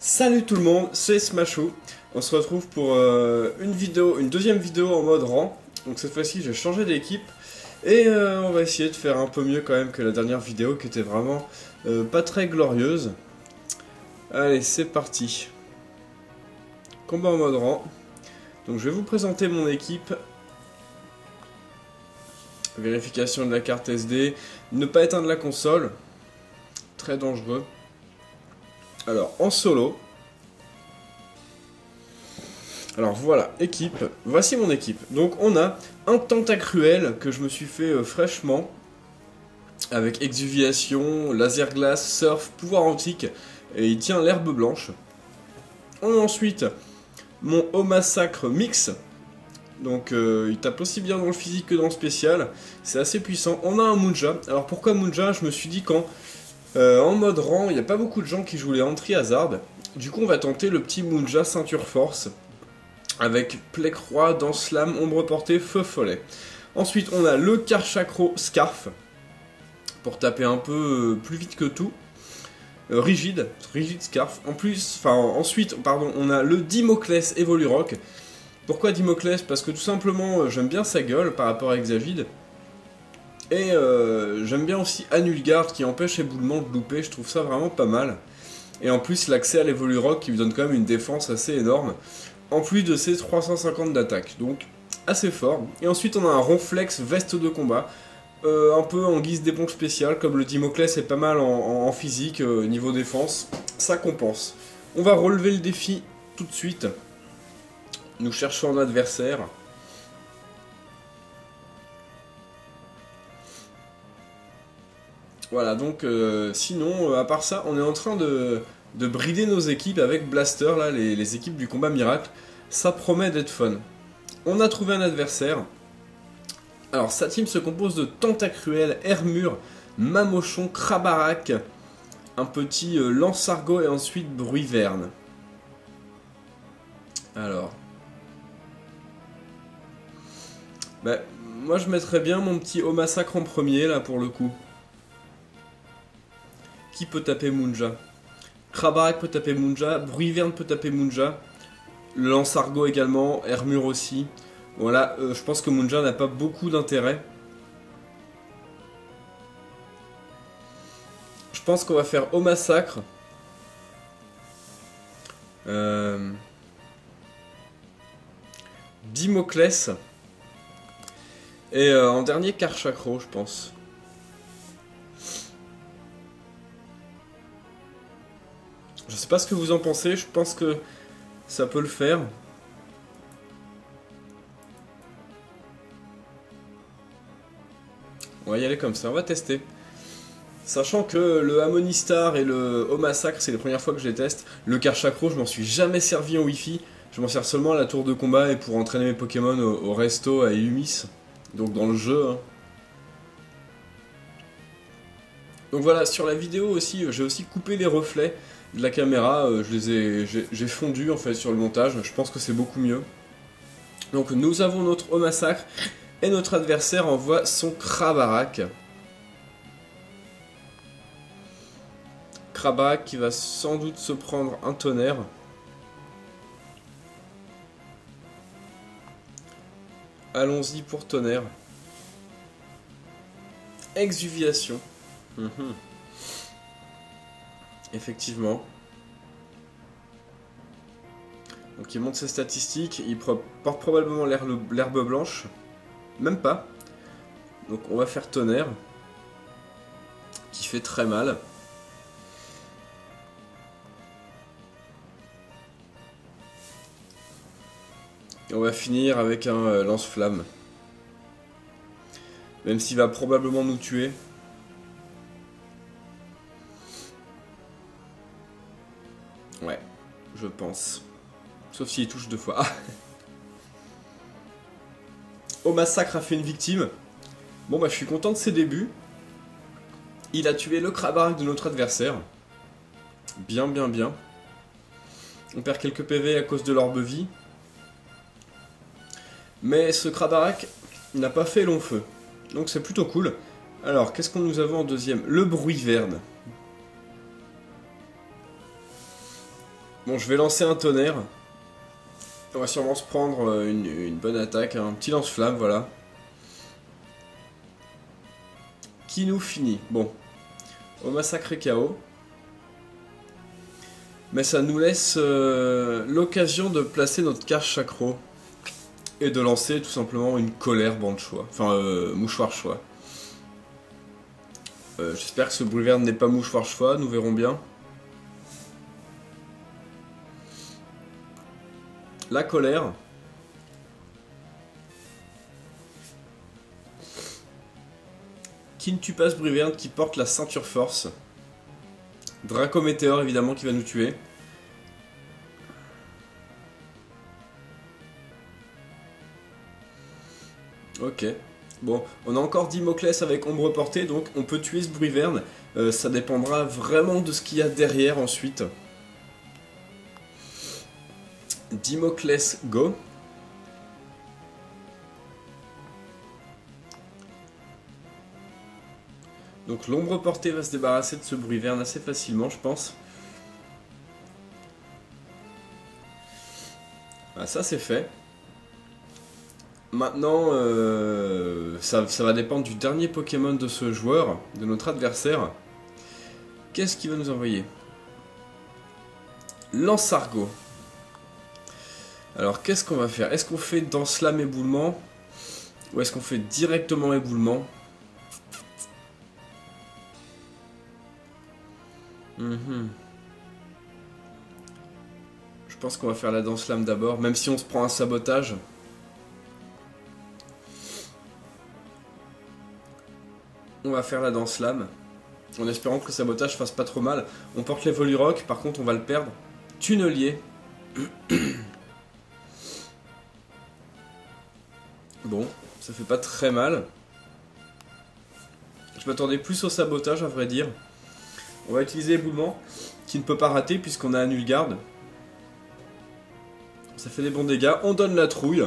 Salut tout le monde, c'est Smasho. On se retrouve pour une deuxième vidéo en mode rang. Donc cette fois-ci j'ai changé d'équipe et on va essayer de faire un peu mieux quand même que la dernière vidéo qui était vraiment pas très glorieuse. Allez, c'est parti. Combat en mode rang. Donc je vais vous présenter mon équipe. Vérification de la carte SD. Ne pas éteindre la console. Très dangereux. Alors, en solo. Alors voilà, équipe. Voici mon équipe. Donc on a un Tentacruel que je me suis fait fraîchement. Avec exuviation, laser glace, surf, pouvoir antique. Et il tient l'herbe blanche. On a ensuite mon Haut Massacre mix. Donc il tape aussi bien dans le physique que dans le spécial. C'est assez puissant. On a un Munja. Alors pourquoi Munja? Je me suis dit quand en mode rang, il n'y a pas beaucoup de gens qui jouent les Entry Hazard. Du coup, on va tenter le petit Munja Ceinture Force. Avec Plaque Roi, Danse Lame, Ombre Portée, Feu Follet. Ensuite, on a le Karchakro Scarf. Pour taper un peu plus vite que tout. Rigide Scarf. Ensuite, on a le Dimoclès Evolurock. Pourquoi Dimoclès? Parce que tout simplement, j'aime bien sa gueule par rapport à Exagide. Et j'aime bien aussi Anulgarde qui empêche éboulement de louper, je trouve ça vraiment pas mal. Et en plus l'accès à l'Evolurock qui lui donne quand même une défense assez énorme, en plus de ses 350 d'attaque, donc assez fort. Et ensuite on a un Ronflex Veste de combat, un peu en guise d'éponge spéciale, comme le Dimoclès est pas mal en physique, niveau défense, ça compense. On va relever le défi tout de suite, nous cherchons un adversaire. Voilà, donc sinon, à part ça, on est en train de brider nos équipes avec Blaster, là, les équipes du combat miracle. Ça promet d'être fun. On a trouvé un adversaire. Alors, sa team se compose de Tentacruel, Hermure, Mamochon, Krabarak, un petit Lance-Argot et ensuite Bruiverne. Alors. Bah, moi je mettrais bien mon petit Haut Massacre en premier, là, pour le coup. Qui peut taper Munja? Krabarak peut taper Munja, Bruiverne peut taper Munja, le Lance-Argot également, Hermure aussi. Voilà, je pense que Munja n'a pas beaucoup d'intérêt. Je pense qu'on va faire Haut Massacre. Dimoclès. Et en dernier, Karchakro, je pense. Je sais pas ce que vous en pensez, je pense que ça peut le faire. On va y aller comme ça, on va tester. Sachant que le Harmonistar et le Haut Massacre, c'est les premières fois que je les teste. Le Karchakro, je m'en suis jamais servi en Wi-Fi. Je m'en sers seulement à la tour de combat et pour entraîner mes Pokémon au resto à Umis. Donc dans le jeu. Hein. Donc voilà, sur la vidéo aussi, j'ai aussi coupé les reflets de la caméra, j'ai fondu en fait sur le montage, je pense que c'est beaucoup mieux. Donc nous avons notre Haut Massacre et notre adversaire envoie son Krabarak. Krabarak qui va sans doute se prendre un tonnerre. Allons-y pour tonnerre. Exuviation. Effectivement. Donc il monte ses statistiques, il porte probablement l'herbe blanche. Même pas. Donc on va faire tonnerre. Qui fait très mal. Et on va finir avec un lance-flamme. Même s'il va probablement nous tuer. Ouais, je pense. Sauf s'il touche 2 fois. Ah. Haut Massacre a fait une victime. Bon bah je suis content de ses débuts. Il a tué le Krabarak de notre adversaire. Bien. On perd quelques PV à cause de l'orbe-vie. Mais ce Krabarak n'a pas fait long feu. Donc c'est plutôt cool. Alors, qu'est-ce qu'on nous avait en deuxième? Le Bruiverne. Bon, je vais lancer un tonnerre. On va sûrement se prendre une bonne attaque, un petit lance-flamme, voilà. Qui nous finit. Bon, au massacre et KO. Mais ça nous laisse l'occasion de placer notre carte chakro. Et de lancer tout simplement une colère banc choix. Enfin, mouchoir choix. J'espère que ce boulevard n'est pas mouchoir choix, nous verrons bien. La colère. Qui ne tue pas ce Bruverne qui porte la ceinture force. Draco Météore évidemment qui va nous tuer. Ok. Bon, on a encore Dimoclès avec ombre portée, donc on peut tuer ce Bruverne. Ça dépendra vraiment de ce qu'il y a derrière ensuite. Dimoclès, go. Donc l'ombre portée va se débarrasser de ce Bruverne assez facilement, je pense. Ah, ça c'est fait. Maintenant, ça va dépendre du dernier Pokémon de ce joueur, de notre adversaire. Qu'est-ce qu'il va nous envoyer? Lansargot. Alors qu'est-ce qu'on va faire? Est-ce qu'on fait dans Slam éboulement? Ou est-ce qu'on fait directement éboulement? Je pense qu'on va faire la danse lame d'abord, même si on se prend un sabotage. On va faire la danse lame, en espérant que le sabotage fasse pas trop mal. On porte les Volirock, par contre on va le perdre. Tunnelier. Bon, ça fait pas très mal. Je m'attendais plus au sabotage à vrai dire. On va utiliser éboulement, qui ne peut pas rater puisqu'on a Annule Garde. Ça fait des bons dégâts. On donne la trouille.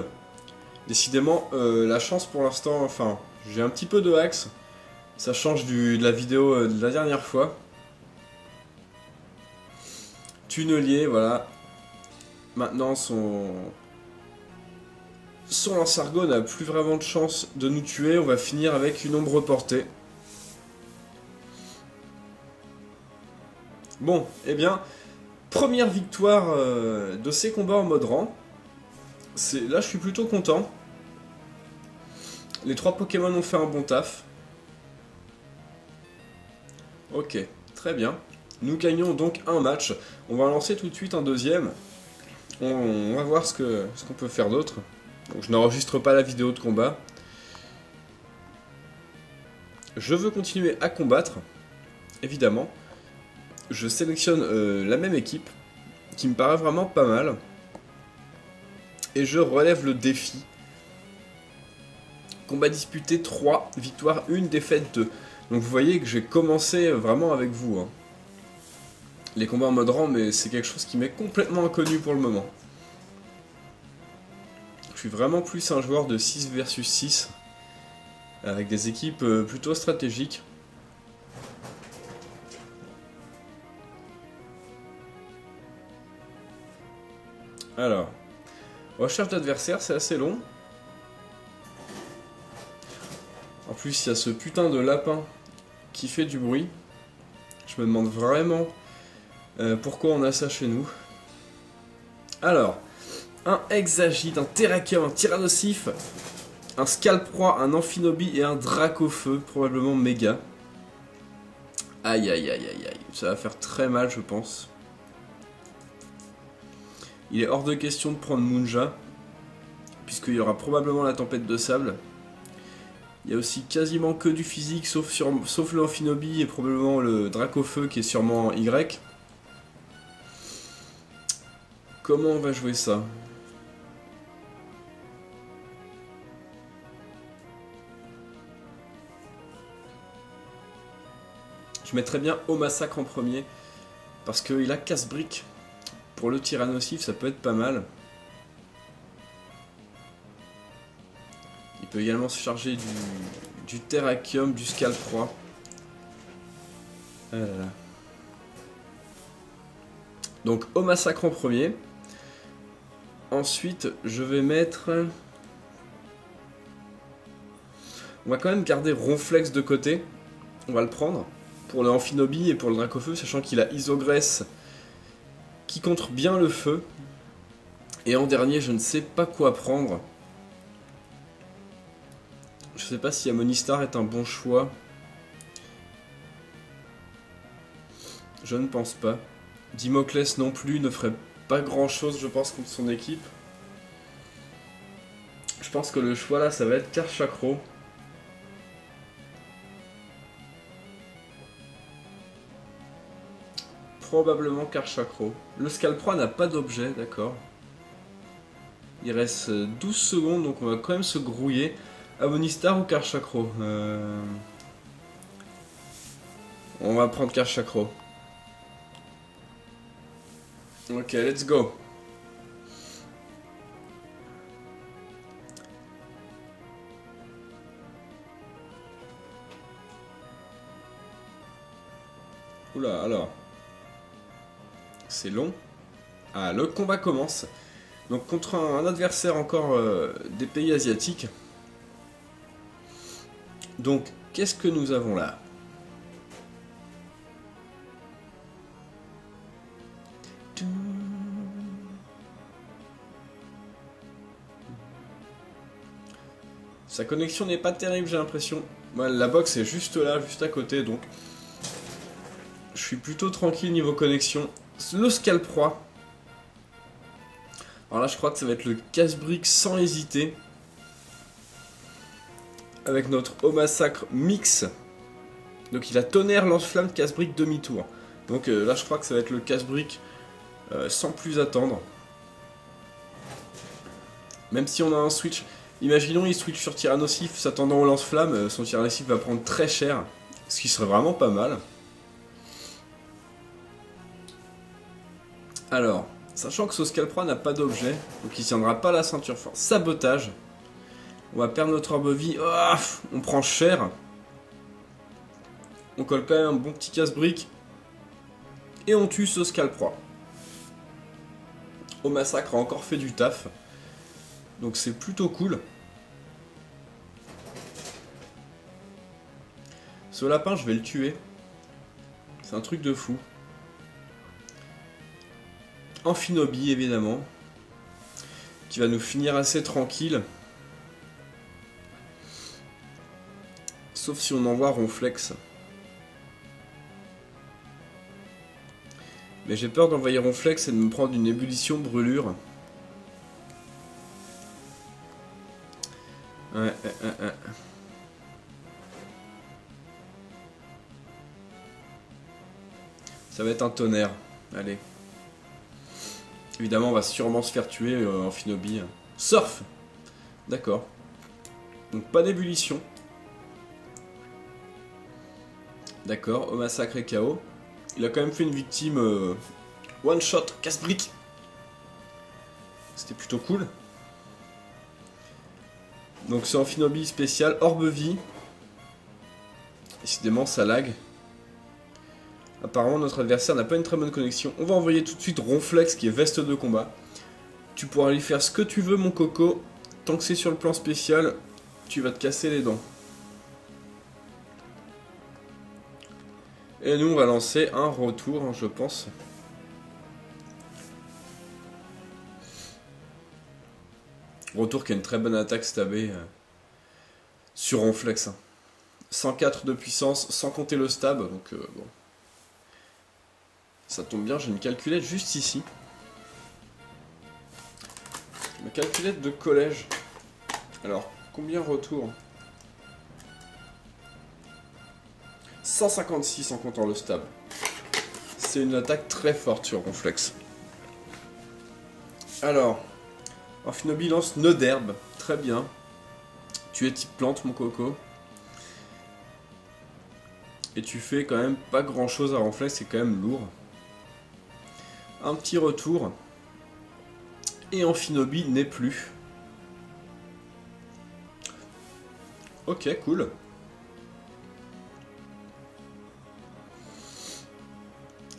Décidément, la chance pour l'instant, enfin, j'ai un petit peu de axe. Ça change de la vidéo de la dernière fois. Tunnelier, voilà. Maintenant, son Lansargot n'a plus vraiment de chance de nous tuer. On va finir avec une ombre portée. Bon, eh bien, première victoire de ces combats en mode rang. Là, je suis plutôt content. Les 3 Pokémon ont fait un bon taf. Ok, très bien. Nous gagnons donc un match. On va lancer tout de suite un deuxième. On va voir ce qu'on peut faire d'autre. Donc, je n'enregistre pas la vidéo de combat. Je veux continuer à combattre, évidemment. Je sélectionne la même équipe, qui me paraît vraiment pas mal. Et je relève le défi. Combat disputé 3, victoire 1, défaite 2. Donc vous voyez que j'ai commencé vraiment avec vous. Hein. Les combats en mode rang, mais c'est quelque chose qui m'est complètement inconnu pour le moment. Je suis vraiment plus un joueur de 6 versus 6, avec des équipes plutôt stratégiques. Alors, recherche d'adversaire, c'est assez long. En plus, il y a ce putain de lapin qui fait du bruit. Je me demande vraiment pourquoi on a ça chez nous. Alors, un Exagite, un Terrakium, un Tyrannosif, un Scalproie, un Amphinobie et un Dracofeu, probablement méga. Aïe aïe aïe aïe aïe, ça va faire très mal je pense. Il est hors de question de prendre Munja, puisqu'il y aura probablement la tempête de sable. Il y a aussi quasiment que du physique, sauf le Amphinobie et probablement le Dracofeu qui est sûrement Y. Comment on va jouer ça? Je mettrais bien au massacre en premier, parce qu'il a casse-brique. Pour le Tyrannosif, ça peut être pas mal. Il peut également se charger du Terrakium, du Scalproie. Ah là là. Donc au massacre en premier. Ensuite, je vais mettre... On va quand même garder Ronflex de côté. On va le prendre pour le Amphinobie et pour le Dracofeu, sachant qu'il a Isogresse qui contre bien le feu. Et en dernier, je ne sais pas quoi prendre. Je sais pas si Amonistar est un bon choix. Je ne pense pas. Dimoclès non plus ne ferait pas grand chose, je pense, contre son équipe. Je pense que le choix là, ça va être Karchakro. Probablement Karchakro. Le Scalproie n'a pas d'objet, d'accord. Il reste 12 secondes, donc on va quand même se grouiller. Amonistar ou Karchakro On va prendre Karchakro. Ok, let's go. Oula, alors. C'est long. Ah, le combat commence. Donc contre un adversaire encore des pays asiatiques. Donc, qu'est-ce que nous avons là? Sa connexion n'est pas terrible, j'ai l'impression. Ouais, la box est juste là, juste à côté, donc je suis plutôt tranquille niveau connexion. Le Scalproie. Alors là, je crois que ça va être le casse-brique sans hésiter. Avec notre Au Massacre mix. Donc il a tonnerre, lance-flamme, casse-brique, demi-tour. Donc là, je crois que ça va être le casse-brique sans plus attendre. Même si on a un switch. Imaginons il switch sur Tyrannosif s'attendant au lance-flamme, son Tyrannosif va prendre très cher, ce qui serait vraiment pas mal. Alors, sachant que ce Scalproie n'a pas d'objet, donc il tiendra pas la ceinture forte. Sabotage. On va perdre notre orbe-vie. Oh, on prend cher. On colle quand même un bon petit casse-brique. Et on tue ce Scalproie. Au massacre a encore fait du taf. Donc c'est plutôt cool. Ce lapin, je vais le tuer. C'est un truc de fou. Amphinobie, évidemment. Qui va nous finir assez tranquille. Sauf si on envoie Ronflex. Mais j'ai peur d'envoyer Ronflex et de me prendre une ébullition brûlure. Ouais. Ça va être un tonnerre. Allez. Évidemment, on va sûrement se faire tuer en Amphinobie. Surf. D'accord. Donc pas d'ébullition. D'accord, Au Massacre et KO. Il a quand même fait une victime one shot, casse-brique. C'était plutôt cool. Donc c'est Amphinobie spécial, Orbe-vie. Décidément ça lag. Apparemment notre adversaire n'a pas une très bonne connexion. On va envoyer tout de suite Ronflex qui est veste de combat. Tu pourras lui faire ce que tu veux mon coco. Tant que c'est sur le plan spécial, tu vas te casser les dents. Et nous on va lancer un retour, hein, je pense. Retour qui a une très bonne attaque stabée sur Ronflex. Hein. 104 de puissance sans compter le stab, donc bon. Ça tombe bien, j'ai une calculette juste ici. Ma calculette de collège. Alors, combien retour? 156 en comptant le stab. C'est une attaque très forte sur Ronflex. Alors, Amphinobie lance nœud d'herbe. Très bien. Tu es type plante, mon coco. Et tu fais quand même pas grand chose à Ronflex, c'est quand même lourd. Un petit retour. Et Amphinobie n'est plus. Ok, cool.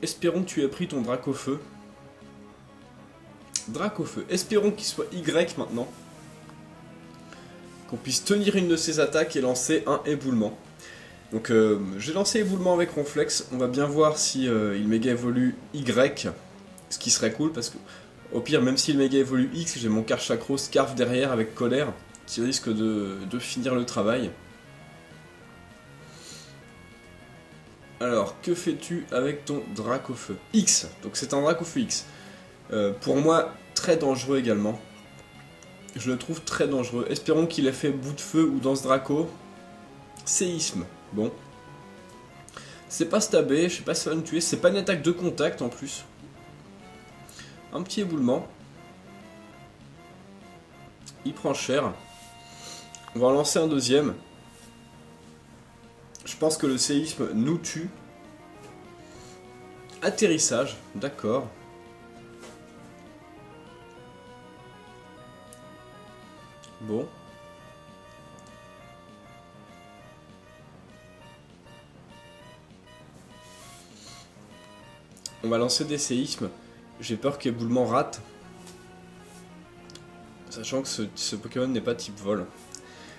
Espérons que tu aies pris ton Dracofeu. Dracofeu. Espérons qu'il soit Y maintenant. Qu'on puisse tenir une de ses attaques et lancer un éboulement. Donc j'ai lancé éboulement avec Ronflex. On va bien voir si il méga évolue Y. Ce qui serait cool parce que au pire, même s'il méga évolue X, j'ai mon Karchakro Scarf derrière avec colère qui risque de finir le travail. Alors, que fais-tu avec ton Dracofeu X, donc c'est un Dracofeu X. Pour moi, très dangereux également. Je le trouve très dangereux. Espérons qu'il ait fait bout de feu ou dans ce Draco. Séisme, bon. C'est pas stabé, je sais pas si ça va me tuer. C'est pas une attaque de contact en plus. Un petit éboulement. Il prend cher. On va en lancer un deuxième. Je pense que le séisme nous tue. Atterrissage, d'accord. Bon. On va lancer des séismes. J'ai peur qu'éboulement rate. Sachant que ce Pokémon n'est pas type vol.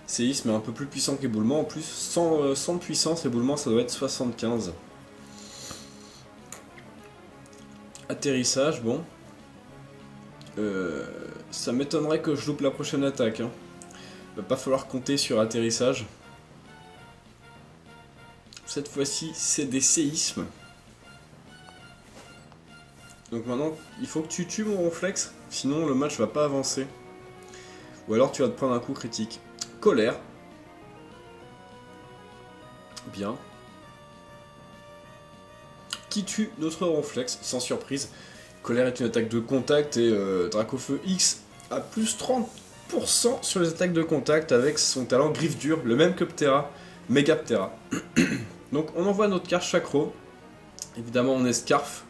Séisme est un peu plus puissant qu'éboulement. En plus, sans puissance, éboulement ça doit être 75. Atterrissage, bon. Ça m'étonnerait que je loupe la prochaine attaque. Hein. Il va pas falloir compter sur atterrissage. Cette fois-ci, c'est des séismes. Donc maintenant, il faut que tu tues mon Ronflex, sinon le match va pas avancer. Ou alors tu vas te prendre un coup critique. Colère. Bien. Qui tue notre Ronflex, sans surprise. Colère est une attaque de contact et Dracofeu X a plus 30% sur les attaques de contact avec son talent griffe dure, le même que Ptera, Méga Ptera. Donc on envoie notre Karchakro. Évidemment on est Scarf.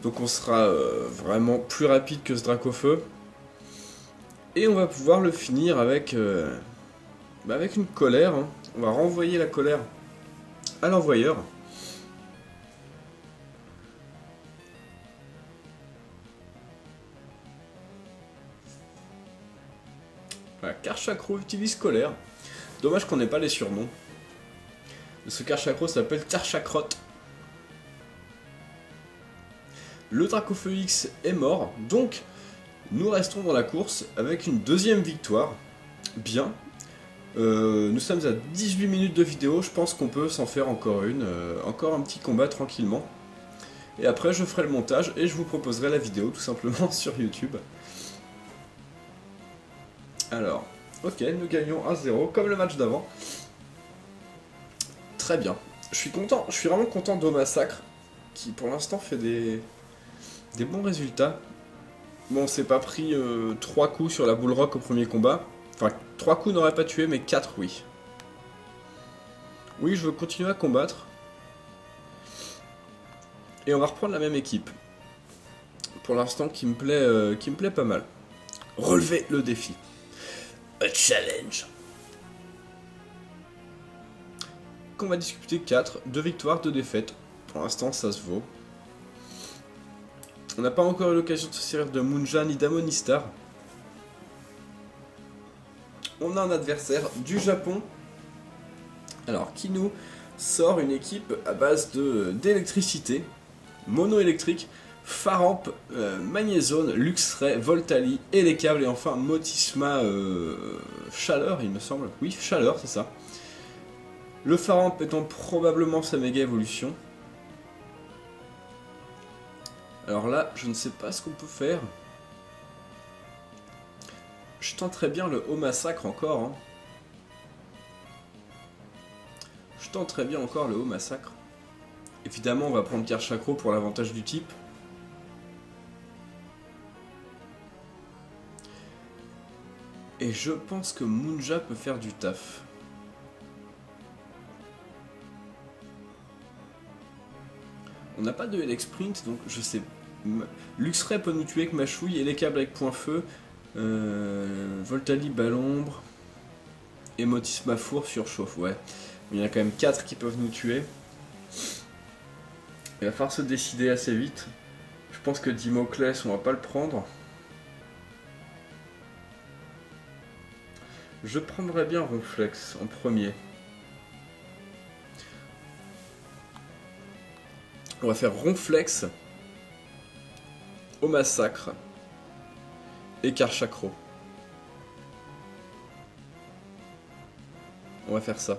Donc on sera vraiment plus rapide que ce Dracofeu. Et on va pouvoir le finir avec, avec une colère. Hein. On va renvoyer la colère à l'envoyeur. Voilà, Karchakro utilise colère. Dommage qu'on n'ait pas les surnoms. Ce Karchakro s'appelle Karchakrot. Le Dracofeu X est mort, donc nous restons dans la course avec une deuxième victoire. Bien. Nous sommes à 18 minutes de vidéo, je pense qu'on peut s'en faire encore une. Encore un petit combat tranquillement. Et après je ferai le montage et je vous proposerai la vidéo tout simplement sur YouTube. Alors, ok, nous gagnons 1-0 comme le match d'avant. Très bien. Je suis content, je suis vraiment content d'Omassacre qui pour l'instant fait des bons résultats. Bon, on s'est pas pris 3 coups sur la boule rock au premier combat. Enfin, 3 coups n'auraient pas tué, mais 4 oui. Oui, je veux continuer à combattre. Et on va reprendre la même équipe. Pour l'instant, qui me plaît pas mal. Relever le défi. A challenge. Qu'on va discuter 4, 2 victoires, 2 défaites. Pour l'instant, ça se vaut. On n'a pas encore eu l'occasion de se servir de Munja ni d'Amonistar. On a un adversaire du Japon. Alors, qui nous sort une équipe à base d'électricité, mono-électrique, Faramp, Magnézone, Luxray, Voltali, et les câbles, et enfin Motisma Chaleur, il me semble. Oui, Chaleur, c'est ça. Le Faramp étant probablement sa méga évolution. Alors là, je ne sais pas ce qu'on peut faire. Je tenterais bien le Omassacre encore. Hein. Je tenterais bien encore le Omassacre. Évidemment, on va prendre Karchakro pour l'avantage du type. Et je pense que Munja peut faire du taf. On n'a pas de Elex Sprint, donc je sais. Luxray peut nous tuer avec Machouille et les câbles avec Point Feu. Voltali, Balombre. Et Motisma Four surchauffe, ouais. Il y en a quand même 4 qui peuvent nous tuer. Il va falloir se décider assez vite. Je pense que Dimoclès, on va pas le prendre. Je prendrais bien Ronflex en premier. On va faire Ronflex au massacre et Karchakro. On va faire ça.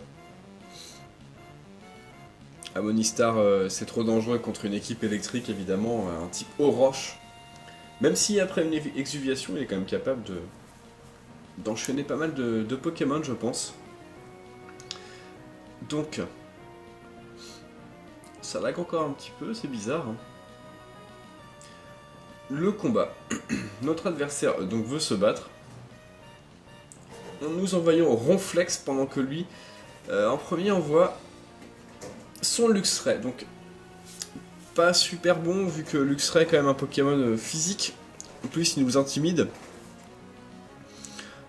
Amonistar, c'est trop dangereux contre une équipe électrique, évidemment. Un type Oroche. Même si après une exuviation, il est quand même capable d'enchaîner pas mal de Pokémon, je pense. Donc, ça lag encore un petit peu, c'est bizarre. Hein. Le combat. Notre adversaire donc veut se battre. Nous envoyons Ronflex pendant que lui, en premier, envoie son Luxray. Donc, pas super bon vu que Luxray est quand même un Pokémon physique. En plus, il nous intimide.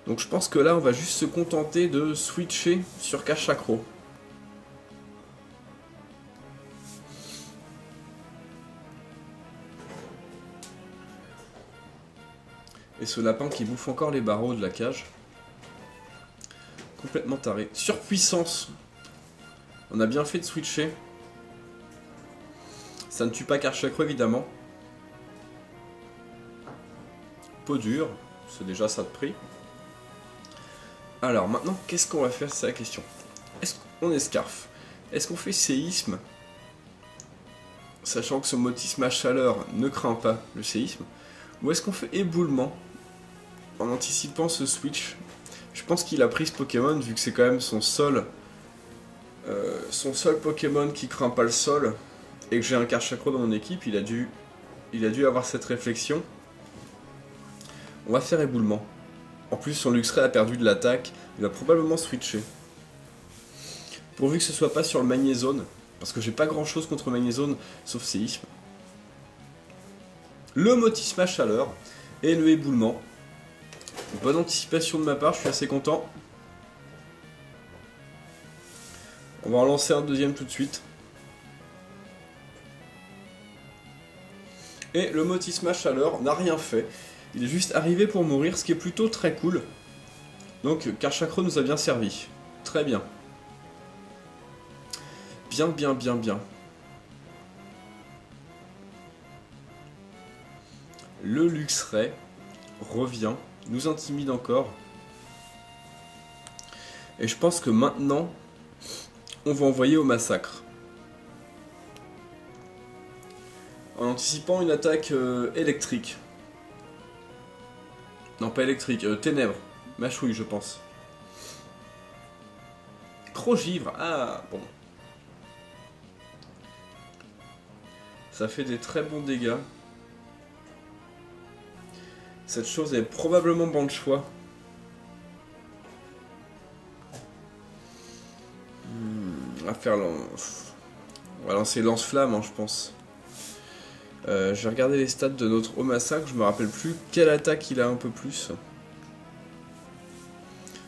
Donc, je pense que là, on va juste se contenter de switcher sur Karchakro. Et ce lapin qui bouffe encore les barreaux de la cage. Complètement taré. Surpuissance. On a bien fait de switcher. Ça ne tue pas Karchakro évidemment. Peau dure. C'est déjà ça de prix. Alors maintenant, qu'est-ce qu'on va faire? C'est la question. Est-ce qu'on escarfe? Est-ce qu'on fait séisme? Sachant que ce motisme à chaleur ne craint pas le séisme. Ou est-ce qu'on fait éboulement? En anticipant ce switch. Je pense qu'il a pris ce Pokémon vu que c'est quand même son seul Pokémon qui craint pas le sol. Et que j'ai un Karchakro dans mon équipe, il a dû avoir cette réflexion. On va faire éboulement. En plus, son Luxray a perdu de l'attaque, il va probablement switcher. Pourvu que ce soit pas sur le Magnézone, parce que j'ai pas grand chose contre Magnézone, sauf séisme. Le motisme à chaleur et le éboulement. Bonne anticipation de ma part, je suis assez content. On va en lancer un deuxième tout de suite. Et le motisme à chaleur n'a rien fait. Il est juste arrivé pour mourir, ce qui est plutôt très cool. Donc Karchakro nous a bien servi. Très bien. Bien, bien, bien, bien. Le Luxray revient, nous intimide encore. Et je pense que maintenant, on va envoyer au massacre. En anticipant une attaque électrique. Non, pas électrique, ténèbres. Mâchouille, je pense. Crogivre, ah, bon. Ça fait des très bons dégâts. Cette chose est probablement bon choix. On va faire on va lancer lance-flamme, hein, je pense. Je vais regarder les stats de notre au massacre, je me rappelle plus quelle attaque il a un peu plus.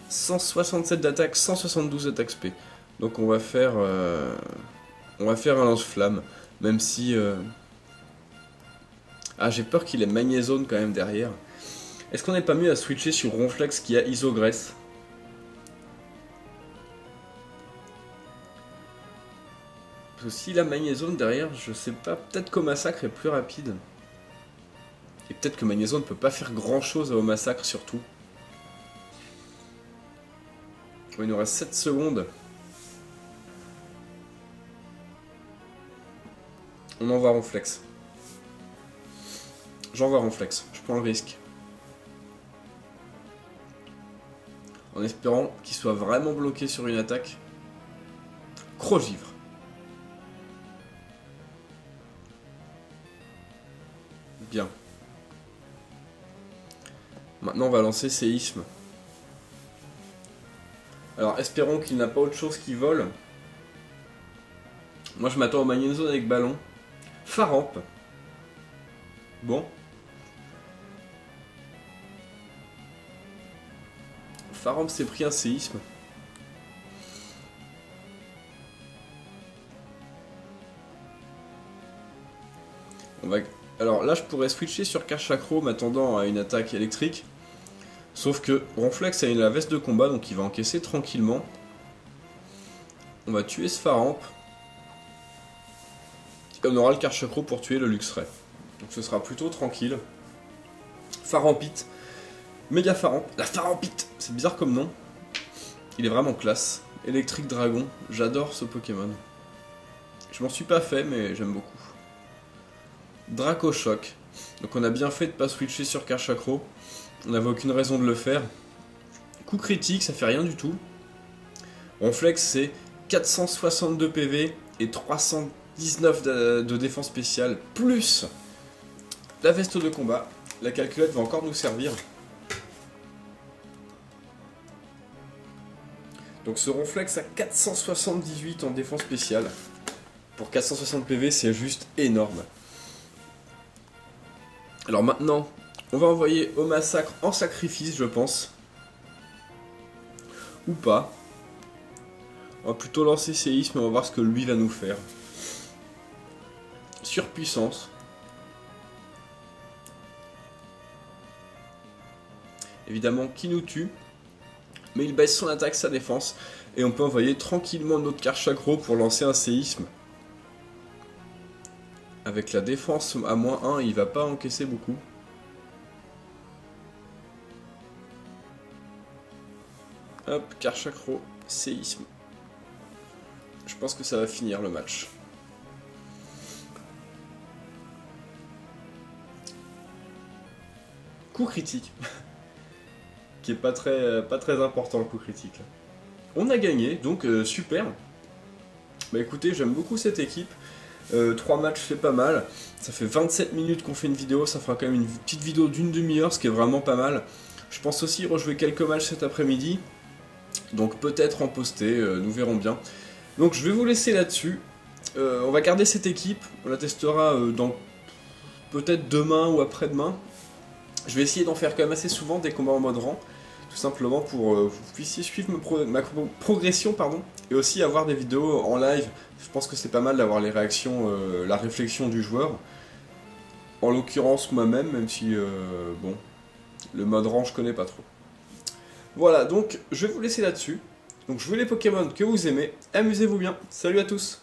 167 d'attaque, 172 d'attaque SP. Donc on va faire un lance-flamme, même si... Ah, j'ai peur qu'il ait Magnézone quand même derrière. Est-ce qu'on n'est pas mieux à switcher sur Ronflex qui a Isogresse? Parce que s'il a Magnézone derrière, je sais pas, peut-être qu'au massacre est plus rapide. Et peut-être que Magnézone ne peut pas faire grand chose au massacre surtout. Il nous reste 7 secondes. On envoie Ronflex. J'envoie Ronflex, je prends le risque. En espérant qu'il soit vraiment bloqué sur une attaque. Crogivre. Bien. Maintenant on va lancer séisme. Alors espérons qu'il n'a pas autre chose qui vole. Moi je m'attends au Magnézone avec ballon. Faramp. Bon. Faramp s'est pris un séisme. On va... Alors là je pourrais switcher sur Karchakro m'attendant à une attaque électrique. Sauf que Ronflex a la veste de combat, donc il va encaisser tranquillement. On va tuer ce Faramp. Et on aura le Karchakro pour tuer le Luxray. Donc ce sera plutôt tranquille. Farampit. Méga Faramp. La Farampit. C'est bizarre comme nom. Il est vraiment classe. Électrique Dragon. J'adore ce Pokémon. Je m'en suis pas fait, mais j'aime beaucoup. Draco Choc. Donc on a bien fait de pas switcher sur Karchakro. On n'avait aucune raison de le faire. Coup critique, ça fait rien du tout. Ronflex, c'est 462 PV et 319 de défense spéciale, plus la veste de combat. La calculette va encore nous servir. Donc ce Ronflex a 478 en défense spéciale. Pour 460 PV, c'est juste énorme. Alors maintenant, on va envoyer au massacre en sacrifice, je pense. Ou pas. On va plutôt lancer séisme et on va voir ce que lui va nous faire. Surpuissance. Évidemment, qui nous tue. Mais il baisse son attaque, sa défense. Et on peut envoyer tranquillement notre Karchakro pour lancer un séisme. Avec la défense à -1, il va pas encaisser beaucoup. Hop, Karchakro, séisme. Je pense que ça va finir le match. Coup critique. Qui est pas très important, le coup critique. On a gagné, donc super. Bah écoutez, j'aime beaucoup cette équipe. 3 matchs, c'est pas mal. Ça fait 27 minutes qu'on fait une vidéo. Ça fera quand même une petite vidéo d'une demi-heure, ce qui est vraiment pas mal. Je pense aussi rejouer quelques matchs cet après-midi. Donc peut-être en poster, nous verrons bien. Donc je vais vous laisser là-dessus. On va garder cette équipe. On la testera dans peut-être demain ou après-demain. Je vais essayer d'en faire quand même assez souvent des combats en mode rang. Tout simplement pour que vous puissiez suivre ma progression, pardon, et aussi avoir des vidéos en live. Je pense que c'est pas mal d'avoir les réactions, la réflexion du joueur. En l'occurrence moi-même, même si, bon, le mode rang je connais pas trop. Voilà, donc je vais vous laisser là-dessus. Donc jouez les Pokémon que vous aimez, amusez-vous bien, salut à tous!